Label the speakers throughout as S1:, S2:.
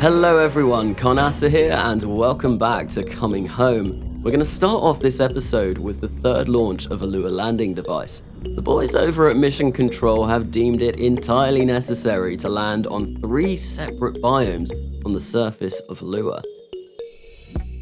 S1: Hello everyone, Carnasa here and welcome back to Coming Home. We're going to start off this episode with the third launch of a Lua landing device. The boys over at Mission Control have deemed it entirely necessary to land on 3 separate biomes on the surface of Lua.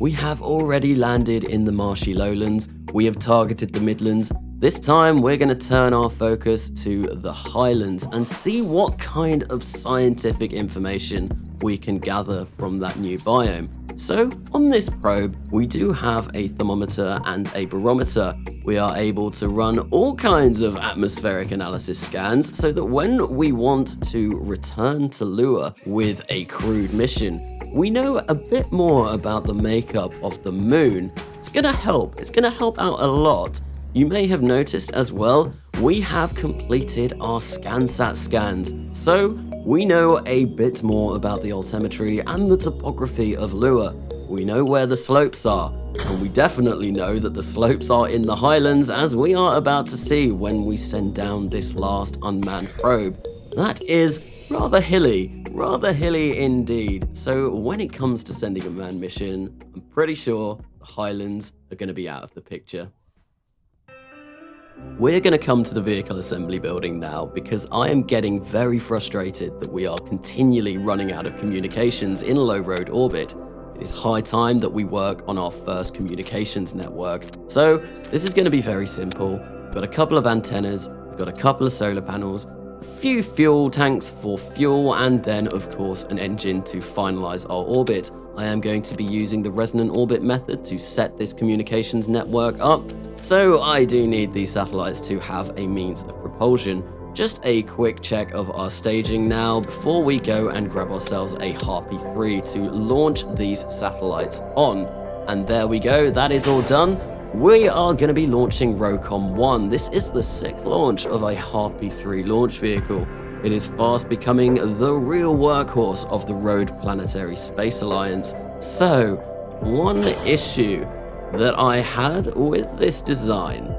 S1: We have already landed in the marshy lowlands, we have targeted the midlands. This time we're going to turn our focus to the highlands and see what kind of scientific information we can gather from that new biome. So on this probe, we do have a thermometer and a barometer. We are able to run all kinds of atmospheric analysis scans so that when we want to return to Lua with a crewed mission, we know a bit more about the makeup of the moon. It's going to help out a lot. You may have noticed as well, we have completed our ScanSat scans, so we know a bit more about the altimetry and the topography of Lua. We know where the slopes are, and we definitely know that the slopes are in the highlands, as we are about to see when we send down this last unmanned probe. That is rather hilly indeed. So when it comes to sending a manned mission, I'm pretty sure the highlands are going to be out of the picture. We're going to come to the vehicle assembly building now because I am getting very frustrated that we are continually running out of communications in low road orbit. It is high time that we work on our first communications network. So this is going to be very simple. We've got a couple of antennas, we've got a couple of solar panels, a few fuel tanks for fuel, and then of course an engine to finalize our orbit. I am going to be using the resonant orbit method to set this communications network up, so I do need these satellites to have a means of propulsion. Just a quick check of our staging now before we go and grab ourselves a Harpy 3 to launch these satellites on. And there we go, that is all done. We are going to be launching ROCOM 1. This is the 6th launch of a Harpy 3 launch vehicle. It is fast becoming the real workhorse of the Rhode Planetary Space Alliance. So, one issue that I had with this design,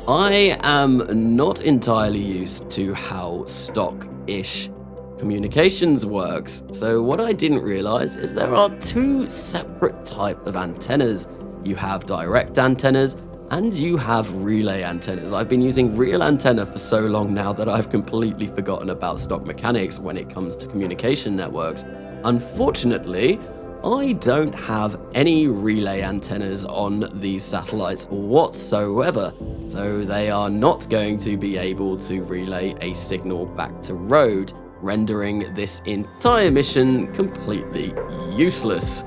S1: I am not entirely used to how stock-ish communications works. So what I didn't realize is there are 2 separate types of antennas. You have direct antennas and you have relay antennas. I've been using real antenna for so long now that I've completely forgotten about stock mechanics when it comes to communication networks. Unfortunately, I don't have any relay antennas on these satellites whatsoever, so they are not going to be able to relay a signal back to Rhode, rendering this entire mission completely useless.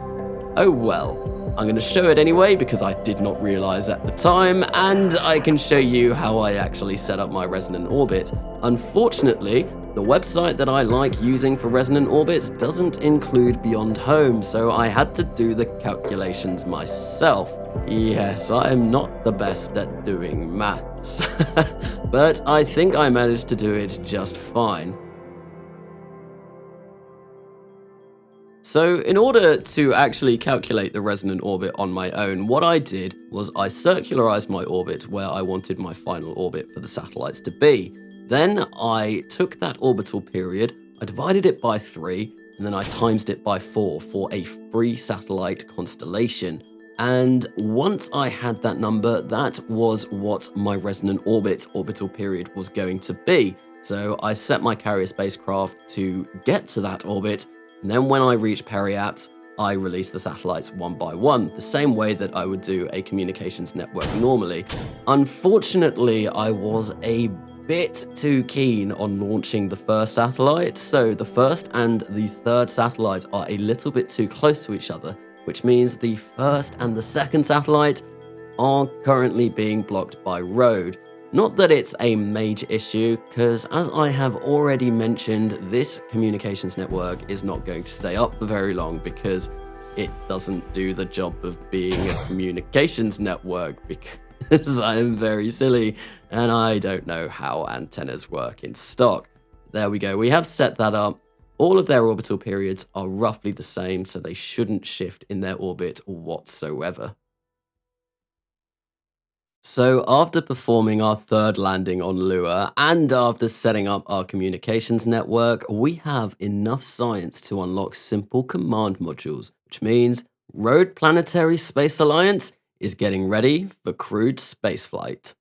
S1: Oh well. I'm going to show it anyway because I did not realize at the time, and I can show you how I actually set up my resonant orbit. Unfortunately, the website that I like using for resonant orbits doesn't include Beyond Home, so I had to do the calculations myself. Yes, I am not the best at doing maths, but I think I managed to do it just fine. So in order to actually calculate the resonant orbit on my own, what I did was I circularized my orbit where I wanted my final orbit for the satellites to be. Then I took that orbital period, I divided it by 3, and then I times it by 4 for a 3 satellite constellation. And once I had that number, that was what my resonant orbit's orbital period was going to be. So I set my carrier spacecraft to get to that orbit, and then when I reach periapse, I release the satellites one by one, the same way that I would do a communications network normally. Unfortunately, I was a bit too keen on launching the first satellite, so the first and the third satellites are a little bit too close to each other, which means the first and the second satellite are currently being blocked by Rhode. Not that it's a major issue, because as I have already mentioned, this communications network is not going to stay up for very long because it doesn't do the job of being a communications network, because I am very silly and I don't know how antennas work in stock. There we go, we have set that up. All of their orbital periods are roughly the same, so they shouldn't shift in their orbit whatsoever. So, after performing our third landing on Lua and after setting up our communications network, we have enough science to unlock simple command modules, which means Rhode Planetary Space Alliance is getting ready for crewed spaceflight.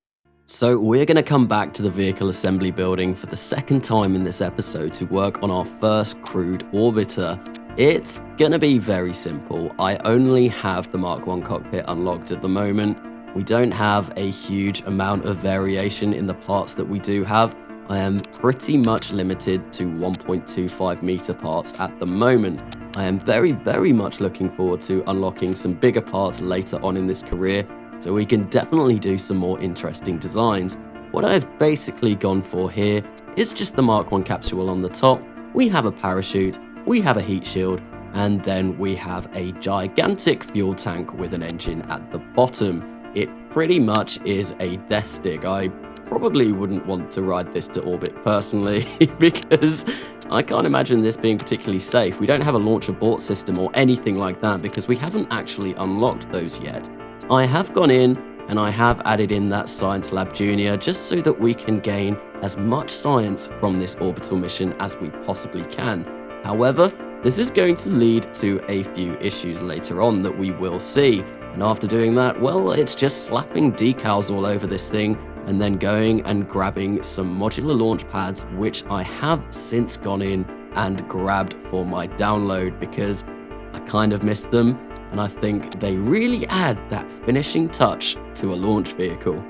S1: So, we're going to come back to the vehicle assembly building for the second time in this episode to work on our first crewed orbiter. It's going to be very simple. I only have the Mark 1 cockpit unlocked at the moment. We don't have a huge amount of variation in the parts that we do have. I am pretty much limited to 1.25 meter parts at the moment. I am very much looking forward to unlocking some bigger parts later on in this career, so we can definitely do some more interesting designs. What I've basically gone for here is just the Mark 1 capsule on the top. We have a parachute, we have a heat shield, and then we have a gigantic fuel tank with an engine at the bottom. It pretty much is a death stick. I probably wouldn't want to ride this to orbit personally because I can't imagine this being particularly safe. We don't have a launch abort system or anything like that because we haven't actually unlocked those yet. I have gone in and I have added in that Science Lab Junior just so that we can gain as much science from this orbital mission as we possibly can. However, this is going to lead to a few issues later on that we will see. And after doing that, well, it's just slapping decals all over this thing and then going and grabbing some modular launch pads, which I have since gone in and grabbed for my download because I kind of missed them. And I think they really add that finishing touch to a launch vehicle.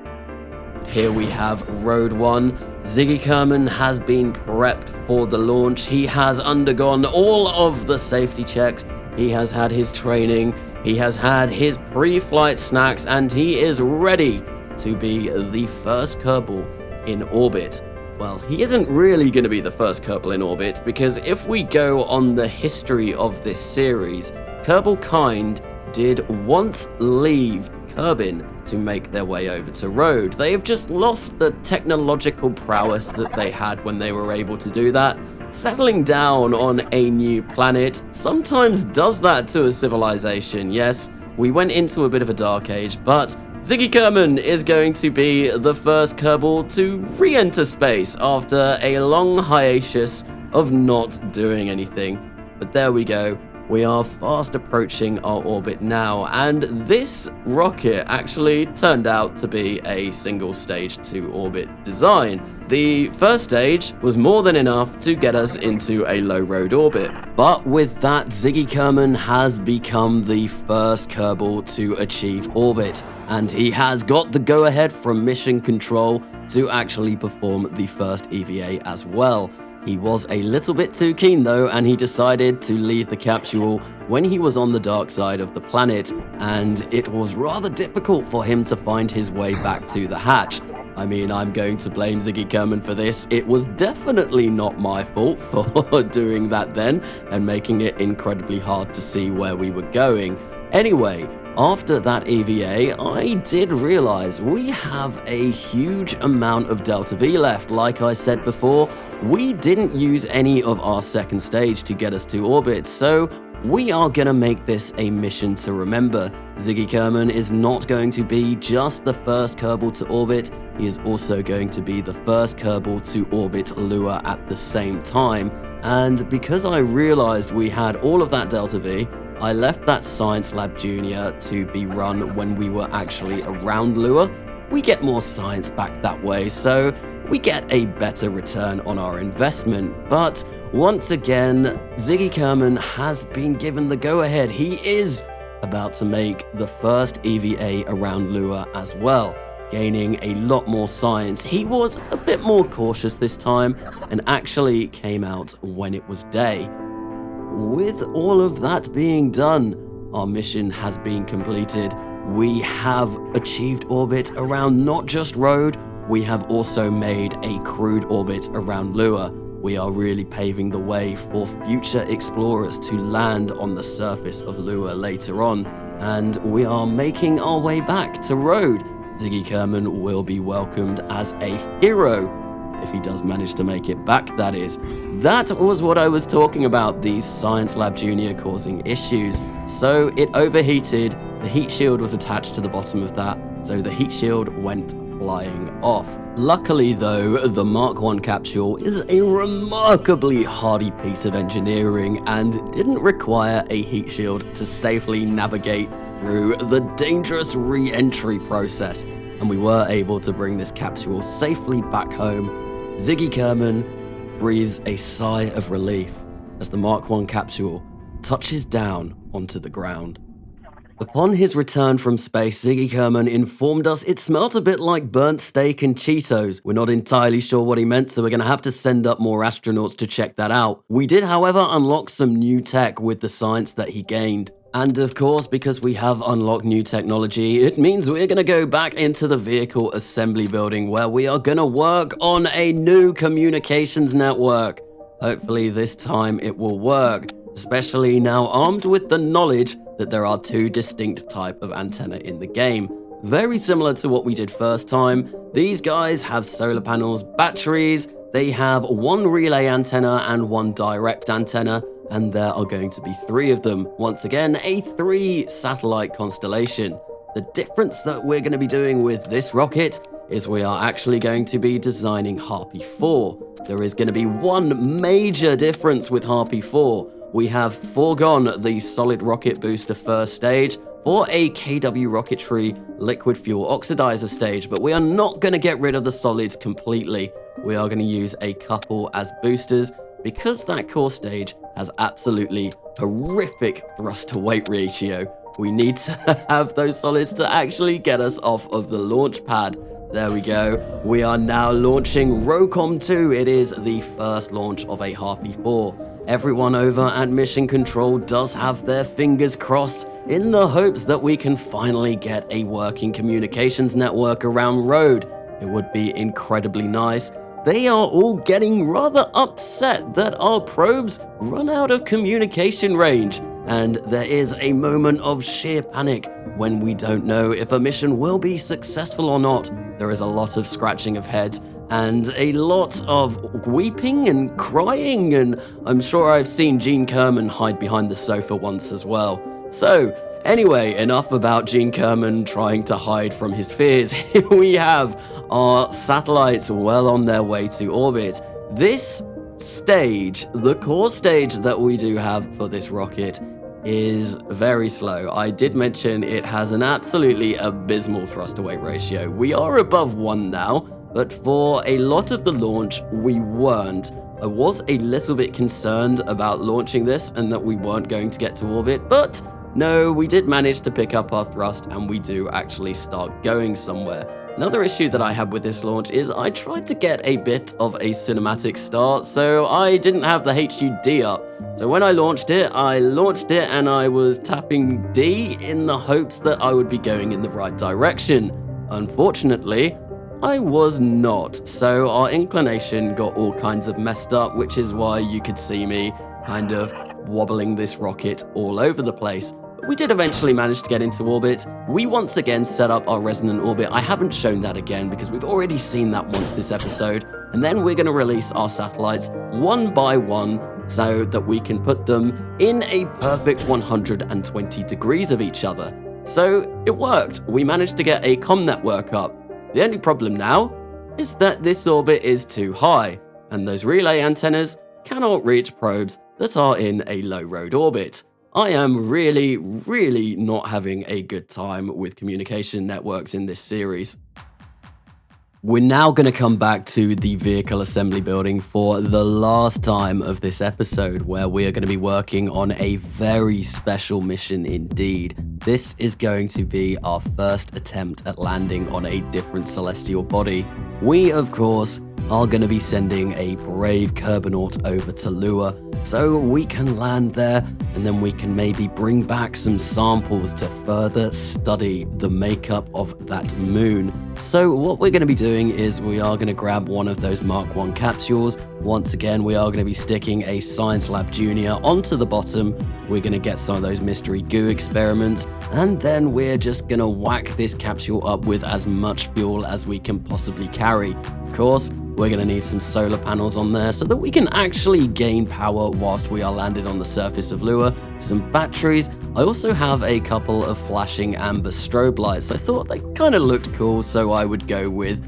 S1: Here we have Rhode 1. Ziggy Kerman has been prepped for the launch. He has undergone all of the safety checks. He has had his training. He has had his pre-flight snacks, and he is ready to be the first Kerbal in orbit. Well, he isn't really going to be the first Kerbal in orbit, because if we go on the history of this series, Kerbal kind did once leave Kerbin to make their way over to Rhode. They have just lost the technological prowess that they had when they were able to do that. Settling down on a new planet sometimes does that to a civilization. Yes, we went into a bit of a dark age, but Ziggy Kerman is going to be the first Kerbal to re-enter space after a long hiatus of not doing anything. But there we go. We are fast approaching our orbit now, and this rocket actually turned out to be a single stage to orbit design. The first stage was more than enough to get us into a low road orbit. But with that, Ziggy Kerman has become the first Kerbal to achieve orbit, and he has got the go-ahead from Mission Control to actually perform the first EVA as well. He was a little bit too keen though, and he decided to leave the capsule when he was on the dark side of the planet, and it was rather difficult for him to find his way back to the hatch. I mean, I'm going to blame Ziggy Kerman for this. It was definitely not my fault for doing that then and making it incredibly hard to see where we were going. Anyway, after that EVA, I did realize we have a huge amount of Delta V left. Like I said before, we didn't use any of our second stage to get us to orbit, so we are gonna make this a mission to remember. Ziggy Kerman is not going to be just the first Kerbal to orbit, he is also going to be the first Kerbal to orbit Lua at the same time. And because I realized we had all of that Delta V, I left that Science Lab Junior to be run when we were actually around Lua. We get more science back that way, so we get a better return on our investment. But once again, Ziggy Kerman has been given the go-ahead. He is about to make the first EVA around Lua as well, gaining a lot more science. He was a bit more cautious this time and actually came out when it was day. With all of that being done, our mission has been completed. We have achieved orbit around not just Rhode, we have also made a crewed orbit around Lua. We are really paving the way for future explorers to land on the surface of Lua later on, and we are making our way back to Rhode. Ziggy Kerman will be welcomed as a hero, if he does manage to make it back, that is. That was what I was talking about, the Science Lab Junior causing issues. So it overheated, the heat shield was attached to the bottom of that, so the heat shield went flying off. Luckily though, the Mark 1 capsule is a remarkably hardy piece of engineering and didn't require a heat shield to safely navigate through the dangerous re-entry process, and we were able to bring this capsule safely back home. Ziggy Kerman breathes a sigh of relief as the Mark 1 capsule touches down onto the ground. Upon his return from space, Ziggy Kerman informed us it smelt a bit like burnt steak and Cheetos. We're not entirely sure what he meant, so we're going to have to send up more astronauts to check that out. We did, however, unlock some new tech with the science that he gained. And of course, because we have unlocked new technology, it means we're going to go back into the vehicle assembly building where we are going to work on a new communications network. Hopefully this time it will work, especially now armed with the knowledge that there are two distinct types of antenna in the game. Very similar to what we did first time, these guys have solar panels, batteries, they have one relay antenna and one direct antenna, and there are going to be 3 of them. Once again, a 3 satellite constellation. The difference that we're going to be doing with this rocket is we are actually going to be designing Harpy 4. There is going to be one major difference with Harpy 4. We have foregone the solid rocket booster first stage for a KW Rocketry liquid fuel oxidizer stage, but we are not going to get rid of the solids completely. We are going to use a couple as boosters because that core stage has absolutely horrific thrust to weight ratio. We need to have those solids to actually get us off of the launch pad. There we go. We are now launching ROCOM 2. It is the first launch of a Harpy 4. Everyone over at Mission Control does have their fingers crossed in the hopes that we can finally get a working communications network around Rhode. It would be incredibly nice. They are all getting rather upset that our probes run out of communication range, and there is a moment of sheer panic when we don't know if a mission will be successful or not. There is a lot of scratching of heads and a lot of weeping and crying, and I'm sure I've seen Gene Kerman hide behind the sofa once as well. So anyway, enough about Gene Kerman trying to hide from his fears. Here we have our satellites well on their way to orbit. This stage, the core stage that we do have for this rocket, is very slow. I did mention it has an absolutely abysmal thrust to weight ratio. We are above 1 now, but for a lot of the launch, we weren't. I was a little bit concerned about launching this and that we weren't going to get to orbit, but no, we did manage to pick up our thrust and we do actually start going somewhere. Another issue that I had with this launch is I tried to get a bit of a cinematic start, so I didn't have the HUD up. So when I launched it and I was tapping D in the hopes that I would be going in the right direction. Unfortunately, I was not, so our inclination got all kinds of messed up, which is why you could see me kind of wobbling this rocket all over the place. But we did eventually manage to get into orbit. We once again set up our resonant orbit. I haven't shown that again because we've already seen that once this episode. And then we're going to release our satellites one by one so that we can put them in a perfect 120 degrees of each other. So it worked. We managed to get a comm network up. The only problem now is that this orbit is too high, and those relay antennas cannot reach probes that are in a low Rhode orbit. I am really not having a good time with communication networks in this series. We're now going to come back to the vehicle assembly building for the last time of this episode, where we are going to be working on a very special mission indeed. This is going to be our first attempt at landing on a different celestial body. We, of course, are going to be sending a brave Kerbanaut over to Lua so we can land there, and then we can maybe bring back some samples to further study the makeup of that moon. So what we're going to be doing is we are going to grab one of those Mark 1 capsules. Once again, we are going to be sticking a Science Lab Junior onto the bottom. We're going to get some of those mystery goo experiments, and then we're just going to whack this capsule up with as much fuel as we can possibly carry. Of course, we're going to need some solar panels on there so that we can actually gain power whilst we are landed on the surface of Lua, some batteries, I also have a couple of flashing amber strobe lights. I thought they kind of looked cool, so I would go with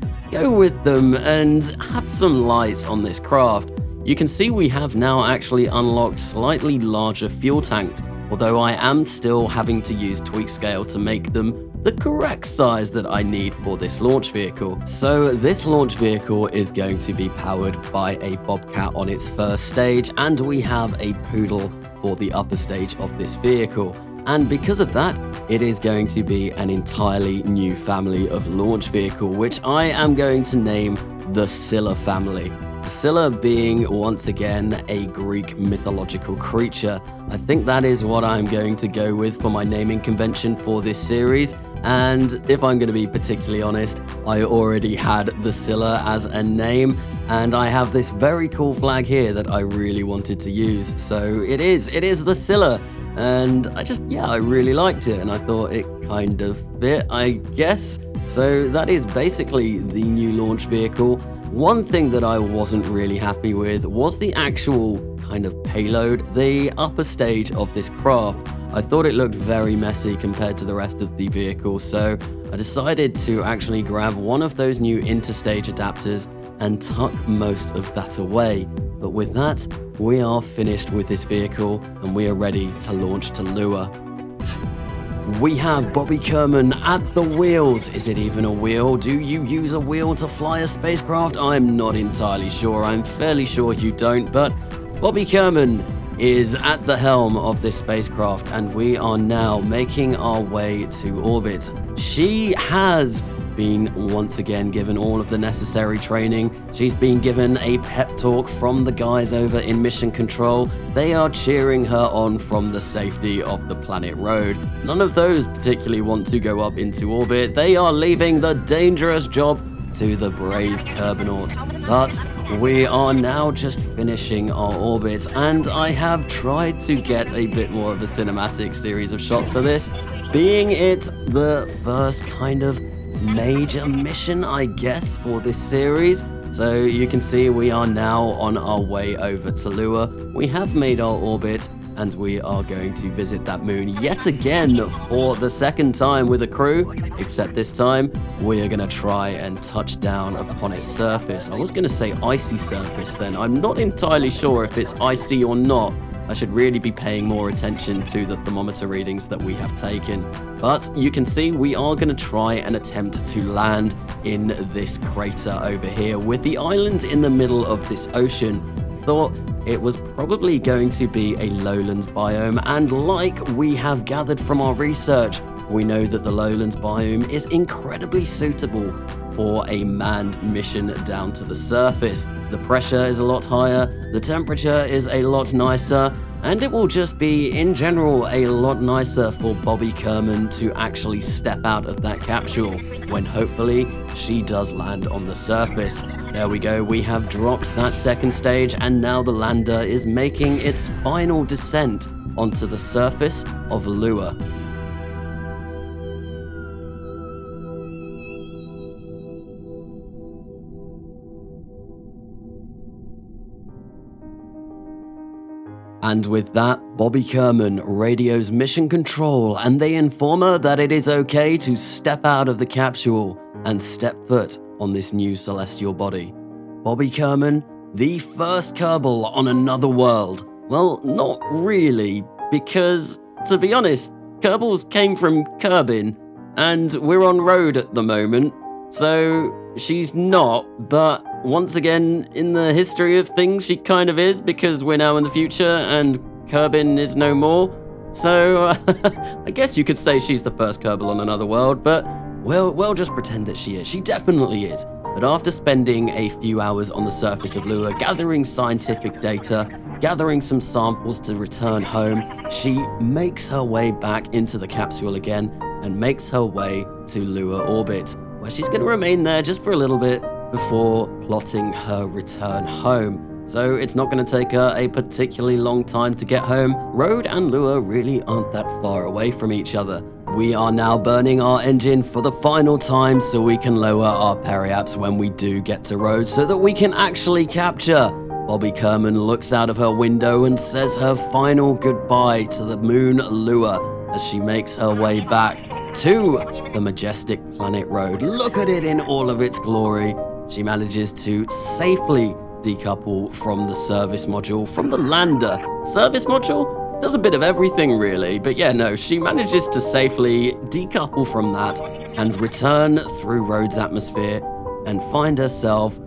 S1: them and have some lights on this craft. You can see we have now actually unlocked slightly larger fuel tanks, although I am still having to use tweak scale to make them the correct size that I need for this launch vehicle. So this launch vehicle is going to be powered by a Bobcat on its first stage, and we have a Poodle for the upper stage of this vehicle. And because of that, it is going to be an entirely new family of launch vehicle, which I am going to name the Scylla family. Scylla being, once again, a Greek mythological creature. I think that is what I'm going to go with for my naming convention for this series. And if I'm going to be particularly honest, I already had the Scylla as a name, and I have this very cool flag here that I really wanted to use. So it is the Scylla. And I really liked it, and I thought it kind of fit, I guess. So that is basically the new launch vehicle. One thing that I wasn't really happy with was the actual kind of payload, the upper stage of this craft. I thought it looked very messy compared to the rest of the vehicle, so I decided to actually grab one of those new interstage adapters and tuck most of that away. But with that, we are finished with this vehicle and we are ready to launch to Lua. We have Bobby Kerman at the wheels. Is it even a wheel? Do you use a wheel to fly a spacecraft? I'm not entirely sure. I'm fairly sure you don't, but Bobby Kerman is at the helm of this spacecraft, and we are now making our way to orbit. She has been once again given all of the necessary training. She's been given a pep talk from the guys over in Mission Control. They are cheering her on from the safety of the planet Rhode. None of those particularly want to go up into orbit. They are leaving the dangerous job to the brave Kerbanaut. But we are now just finishing our orbit, and I have tried to get a bit more of a cinematic series of shots for this, being it the first kind of major mission, I guess, for this series. So you can see we are now on our way over to Lua. We have made our orbit, and we are going to visit that moon yet again for the second time with a crew, except this time we are going to try and touch down upon its surface. I was going to say icy surface then. I'm not entirely sure if it's icy or not. I should really be paying more attention to the thermometer readings that we have taken. But you can see we are going to try and attempt to land in this crater over here with the island in the middle of this ocean. Thought it was probably going to be a lowlands biome, and like we have gathered from our research, we know that the lowlands biome is incredibly suitable for a manned mission down to the surface. The pressure is a lot higher, the temperature is a lot nicer, and it will just be, in general, a lot nicer for Bobby Kerman to actually step out of that capsule when hopefully she does land on the surface. There we go, we have dropped that second stage, and now the lander is making its final descent onto the surface of Lua. And with that, Bobby Kerman radios Mission Control, and they inform her that it is okay to step out of the capsule and step foot on this new celestial body. Bobby Kerman, the first Kerbal on another world. Well, not really, because, to be honest, Kerbals came from Kerbin, and we're on Rhode at the moment, so she's not, but once again, in the history of things, she kind of is, because we're now in the future and Kerbin is no more. So I guess you could say she's the first Kerbal on another world, but we'll just pretend that she is. She definitely is. But after spending a few hours on the surface of Lua, gathering scientific data, gathering some samples to return home, she makes her way back into the capsule again and makes her way to Lua orbit, where she's going to remain there just for a little bit before plotting her return home. So it's not going to take her a particularly long time to get home. Rhode and Lua really aren't that far away from each other. We are now burning our engine for the final time so we can lower our periaps when we do get to Rhode so that we can actually capture. Bobby Kerman looks out of her window and says her final goodbye to the moon Lua. as she makes her way back to the majestic planet Rhode. Look at it in all of its glory. She manages to safely decouple from the service module, from the lander. Service module? Does a bit of everything really, but yeah, no, she manages to safely decouple from that and return through Rhode's atmosphere and find herself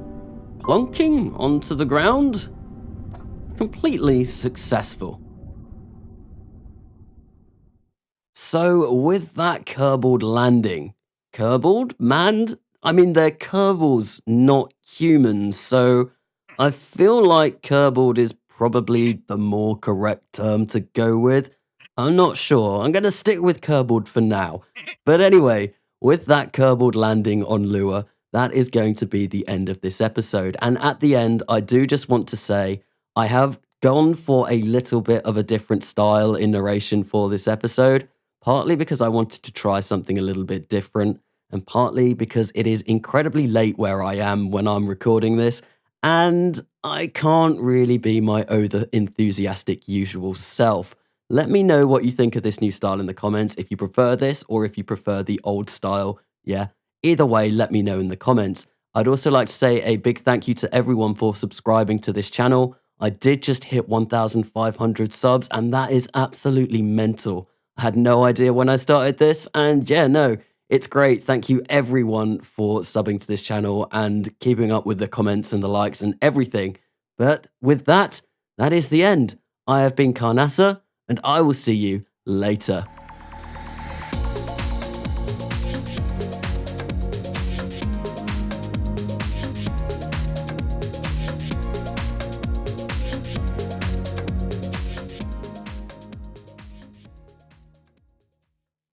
S1: plonking onto the ground. Completely successful. So with that Kerbal landing, Kerbal? Manned? I mean, they're Kerbals, not humans, so I feel like Kerbal is probably the more correct term to go with. I'm not sure. I'm going to stick with Kerbal for now. But anyway, with that Kerbal landing on Lua, that is going to be the end of this episode. And at the end, I do just want to say I have gone for a little bit of a different style in narration for this episode, partly because I wanted to try something a little bit different, and partly because it is incredibly late where I am when I'm recording this, and I can't really be my over-enthusiastic usual self. Let me know what you think of this new style in the comments, if you prefer this or if you prefer the old style. Yeah, either way, let me know in the comments. I'd also like to say a big thank you to everyone for subscribing to this channel. I did just hit 1,500 subs, and that is absolutely mental. I had no idea when I started this, and yeah, no, it's great. Thank you everyone for subbing to this channel and keeping up with the comments and the likes and everything. But with that, that is the end. I have been Carnasa, and I will see you later.